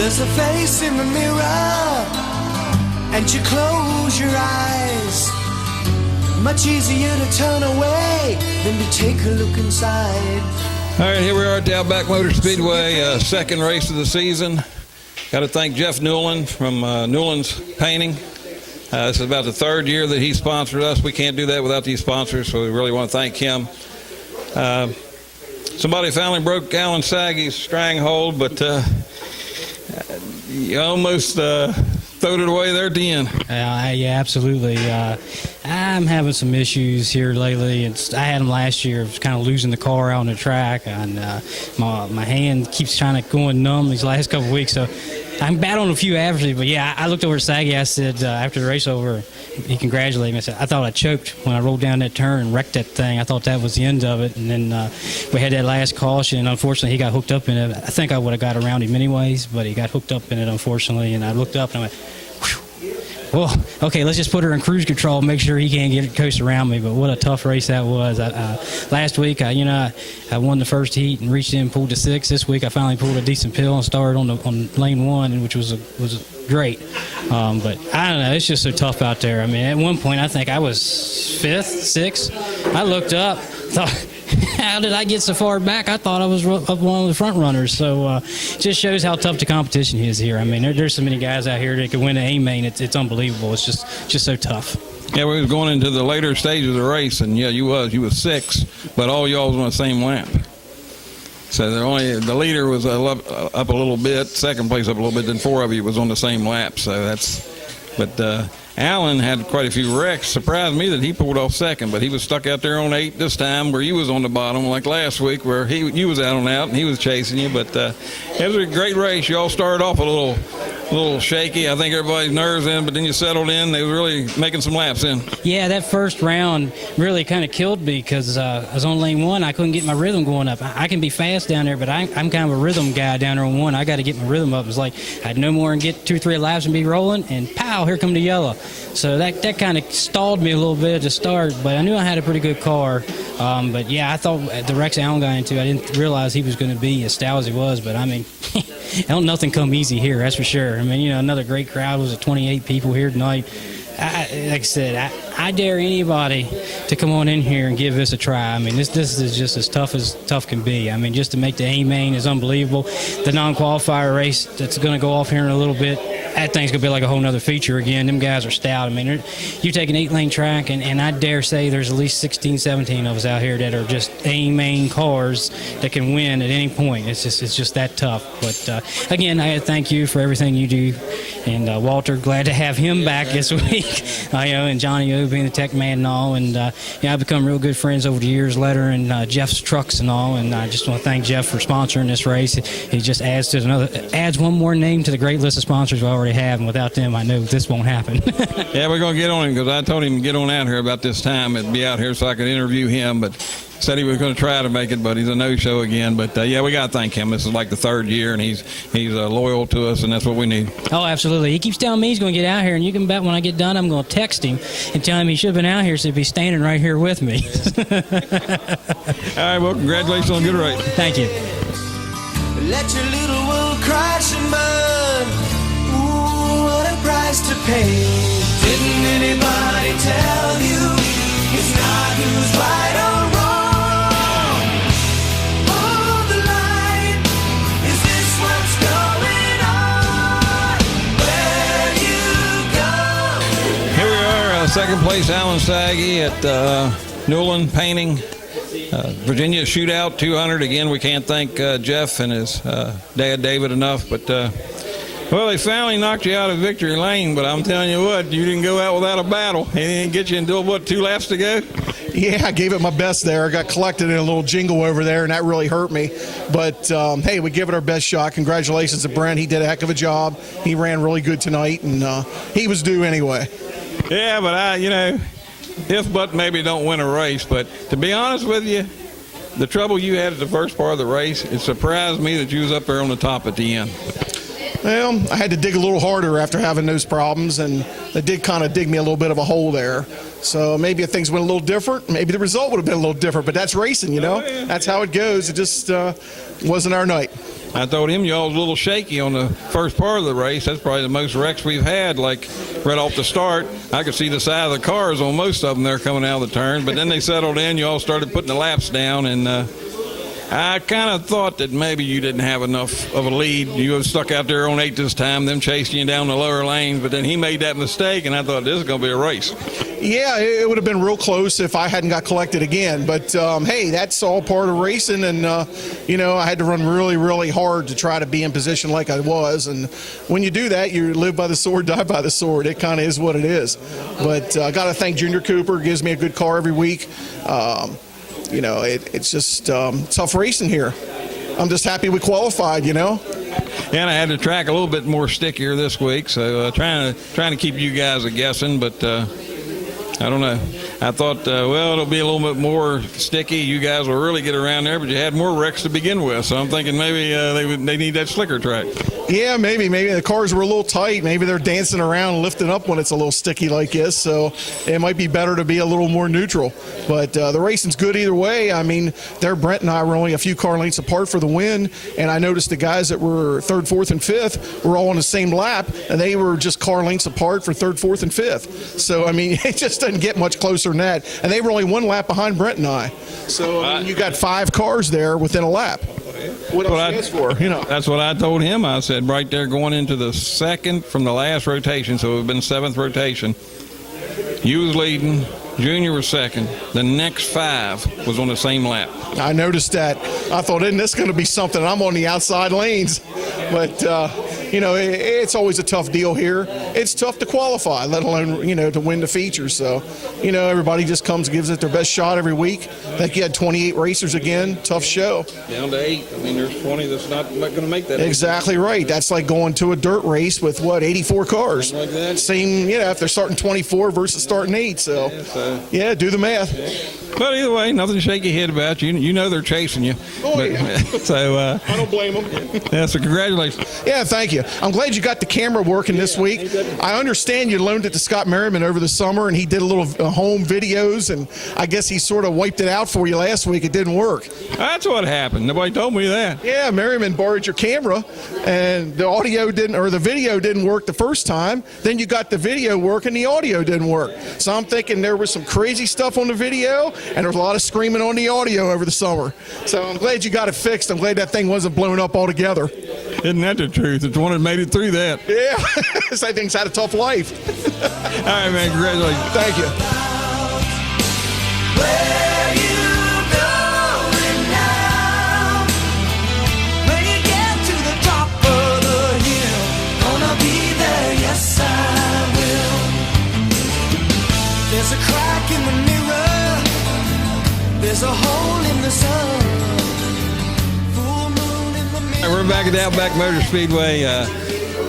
there's a face in the mirror, and you close your eyes. Much easier to turn away than to take a look inside. All right, here we are at the Outback Motor Speedway, second race of the season. Got to thank Jeff Newland from Newland's Painting. This is about the third year that he sponsored us. We can't do that without these sponsors, so we really want to thank him. Somebody finally broke Alan Saggy's stranglehold, but you almost throwed it away there at the end. Yeah, absolutely. I'm having some issues here lately. I had them last year. I was kind of losing the car out on the track, and my hand keeps trying to go numb these last couple of weeks. So I'm battling a few adversities. But yeah, I looked over at Saggy. I said after the race over, he congratulated me. I said I thought I choked when I rolled down that turn and wrecked that thing. I thought that was the end of it. And then we had that last caution, and unfortunately he got hooked up in it. I think I would have got around him anyways, but he got hooked up in it unfortunately. And I looked up and I went, well, okay, let's just put her in cruise control, make sure he can't get coast around me. But what a tough race that was. Last week, I won the first heat and reached in and pulled the 6. This week, I finally pulled a decent pill and started on lane 1, which was great. But I don't know, it's just so tough out there. I mean, at one point, I think I was 5th, 6th. I looked up, thought, how did I get so far back? I thought I was up one of the front runners. So just shows how tough the competition is here. I mean, there's so many guys out here that could win the A-main. It's unbelievable. It's just so tough. Yeah, we was going into the later stages of the race, and yeah, you was 6th, but all y'all was on the same lap. So the leader was up a little bit, second place up a little bit, then 4 of you was on the same lap. So but Alan had quite a few wrecks. Surprised me that he pulled off second, but he was stuck out there on 8 this time, where you was on the bottom like last week, where you was out and he was chasing you. But it was a great race. You all started off a little shaky. I think everybody's nerves in, but then you settled in. They were really making some laps in. Yeah, that first round really kind of killed me because I was on lane 1. I couldn't get my rhythm going up. I can be fast down there, but I'm kind of a rhythm guy down there on 1. I got to get my rhythm up. It's like I'd no more and get 2 or 3 laps and be rolling, and pow, here come the yellow. So that kind of stalled me a little bit at the start, but I knew I had a pretty good car. But yeah, I thought the wrecks Alan got into, I didn't realize he was going to be as stout as he was. But I mean, nothing come easy here, that's for sure. I mean, another great crowd. Was 28 people here tonight. Like I said, I dare anybody to come on in here and give this a try. I mean, this is just as tough can be. I mean, just to make the A-main is unbelievable. The non-qualifier race that's going to go off here in a little bit, that thing's going to be like a whole nother feature again. Them guys are stout. I mean, you take an 8-lane track, and I dare say there's at least 16, 17 of us out here that are just A-main cars that can win at any point. It's just that tough. But, again, I thank you for everything you do. And Walter, glad to have him back this week. And Johnny O being the tech man and all. And, I've become real good friends over the years, Letter and Jeff's trucks and all. And I just want to thank Jeff for sponsoring this race. He just adds one more name to the great list of sponsors we already have. And without them, I know this won't happen. Yeah, we're going to get on him because I told him to get on out here about this time and be out here so I could interview him. But said he was going to try to make it, but he's a no-show again. But, yeah, we got to thank him. This is like the third year, and he's loyal to us, and that's what we need. Oh, absolutely. He keeps telling me he's going to get out here, and you can bet when I get done I'm going to text him and tell him he should have been out here so he'd be standing right here with me. All right, well, congratulations on a good race. Thank you. Let your little world crash and burn. Ooh, what a price to pay. Didn't anybody tell you it's not who's right or wrong? Second place, Alan Saggy at Newland Painting. Virginia Shootout 200. Again, we can't thank Jeff and his dad David enough. But, well, they finally knocked you out of victory lane. But I'm telling you what, you didn't go out without a battle. He didn't get you until, 2 laps to go? Yeah, I gave it my best there. I got collected in a little jingle over there, and that really hurt me. But, hey, we give it our best shot. Congratulations to Brent. He did a heck of a job. He ran really good tonight, and he was due anyway. Yeah, but if but maybe don't win a race. But to be honest with you, the trouble you had at the first part of the race, it surprised me that you was up there on the top at the end. Well, I had to dig a little harder after having those problems, and they did kind of dig me a little bit of a hole there. So maybe if things went a little different, maybe the result would have been a little different. But that's racing, you know. Oh, yeah. That's how it goes. It just wasn't our night. I told him y'all was a little shaky on the first part of the race. That's probably the most wrecks we've had, like right off the start. I could see the side of the cars on most of them there coming out of the turn, but then they settled in. You all started putting the laps down, and I kind of thought that maybe you didn't have enough of a lead. You were stuck out there on 8 this time, them chasing you down the lower lanes, but then he made that mistake, and I thought this is going to be a race. Yeah, it would have been real close if I hadn't got collected again. But, hey, that's all part of racing. And, I had to run really, really hard to try to be in position like I was. And when you do that, you live by the sword, die by the sword. It kind of is what it is. But I got to thank Junior Cooper. Gives me a good car every week. It's just tough racing here. I'm just happy we qualified, And I had the track a little bit more stickier this week, so trying to keep you guys guessing, but I don't know. I thought, it'll be a little bit more sticky. You guys will really get around there, but you had more wrecks to begin with, so I'm thinking maybe they need that slicker track. Yeah, maybe the cars were a little tight. Maybe they're dancing around and lifting up when it's a little sticky like this. So it might be better to be a little more neutral. But the racing's good either way. I mean, Brent and I were only a few car lengths apart for the win, and I noticed the guys that were 3rd, 4th, and 5th were all on the same lap, and they were just car lengths apart for 3rd, 4th, and 5th. So I mean, it just doesn't get much closer than that. And they were only 1 lap behind Brent and I. So I mean, you got 5 cars there within a lap. What else you ask for? That's what I told him. I said right there going into the second from the last rotation, so it would have been 7th rotation. You was leading, Junior was second. The next 5 was on the same lap. I noticed that. I thought, isn't this going to be something? I'm on the outside lanes. But, it's always a tough deal here. It's tough to qualify, let alone, to win the features. So, everybody just comes and gives it their best shot every week. I think you had 28 racers again. Tough show. Down to 8. I mean, there's 20 that's not going to make that. Exactly right. That's like going to a dirt race with, 84 cars. Something like that. Same, if they're starting 24 versus starting 8. So, do the math. But either way, nothing to shake your head about. You know they're chasing you. Oh, yeah. So I don't blame them. Yeah, so congratulations. Yeah, thank you. I'm glad you got the camera working this week. I understand you loaned it to Scott Merriman over the summer, and he did a little home videos, and I guess he sort of wiped it out for you last week. It didn't work. That's what happened. Nobody told me that. Yeah, Merriman borrowed your camera, and the video didn't work the first time. Then you got the video working, the audio didn't work. So I'm thinking there was some crazy stuff on the video, and there was a lot of screaming on the audio over the summer. So I'm glad you got it fixed. I'm glad that thing wasn't blown up altogether. Isn't that the truth? It's one that made it through that. Yeah, that thing's had a tough life. All right, man, congratulations. Thank you. Where you going now? When you get to the top of the hill, gonna be there, yes I will. There's a crack in the mirror, there's a hole in the sun. Full moon in the mirror. We're back at the Outback Motor Speedway.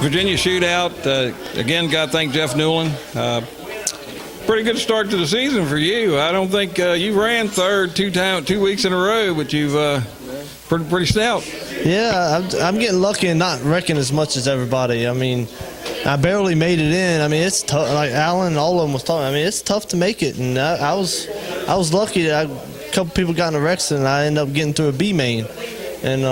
Virginia Shootout. Again, got to thank Jeff Newland. Pretty good start to the season for you. I don't think you ran third 2 weeks in a row, but you've pretty stout. Yeah, I'm getting lucky and not wrecking as much as everybody. I mean, I barely made it in. I mean, it's tough. Like Alan and all of them was talking. I mean, it's tough to make it, and I was lucky that a couple people got in the wrecks, and I ended up getting through a B main. And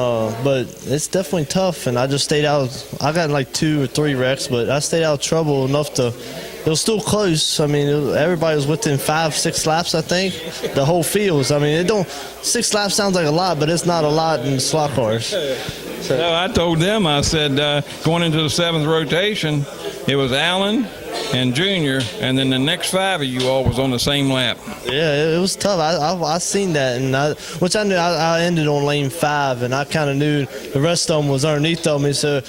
but it's definitely tough, and I just stayed out. I got like 2 or 3 wrecks, but I stayed out of trouble enough to. It was still close. I mean, everybody was within 5-6 laps. I think the whole field. I mean, 6 laps sounds like a lot, but it's not a lot in slot cars. So. No, I told them. I said going into the 7th rotation, it was Alan and Junior, and then the next 5 of you all was on the same lap. Yeah, it was tough. I seen that, and which I knew. I ended on lane 5, and I kind of knew the rest of them was underneath of me. So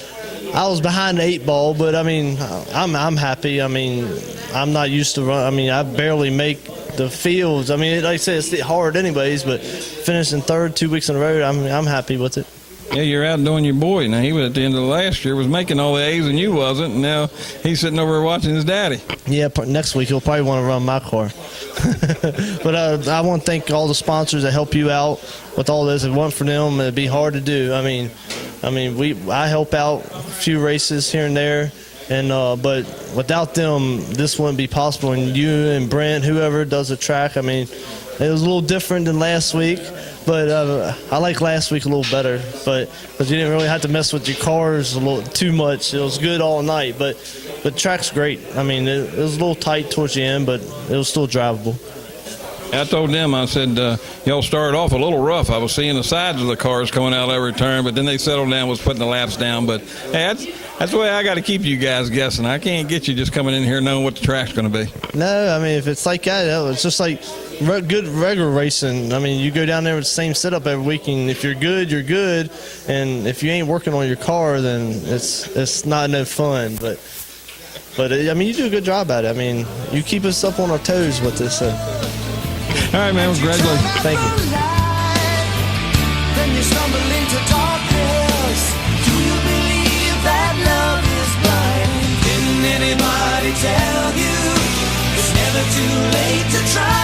I was behind the 8 ball, but I mean, I'm happy. I mean, I'm not used to run. I mean, I barely make the fields. I mean, like I said, it's hard anyways. But finishing 3rd 2 weeks in a row, I'm happy with it. Yeah, you're outdoing your boy. Now, he was at the end of last year was making all the A's and you wasn't, and now he's sitting over there watching his daddy. Yeah, next week he'll probably want to run my car. But I want to thank all the sponsors that help you out with all this. If it wasn't for them, it'd be hard to do. I mean, I help out a few races here and there, and but without them, this wouldn't be possible. And you and Brent, whoever does the track, I mean, It was a little different than last week, but I like last week a little better. But you didn't really have to mess with your cars a little too much. It was good all night, but track's great. I mean, it was a little tight towards the end, but it was still drivable. I told them, I said, y'all started off a little rough. I was seeing the sides of the cars coming out every turn, but then they settled down, was putting the laps down. But hey, that's the way I got to keep you guys guessing. I can't get you just coming in here knowing what the track's going to be. No, I mean, if it's like that, it's just like good regular racing. I mean, you go down there with the same setup every week, and if you're good, you're good. And if you ain't working on your car, then it's not no fun. But I mean, you do a good job at it. I mean, you keep us up on our toes with this. All right, man. Congratulations. Thank you. Then you stumble into darkness. Do you believe that love is blind? Didn't anybody tell you it's never too late to try?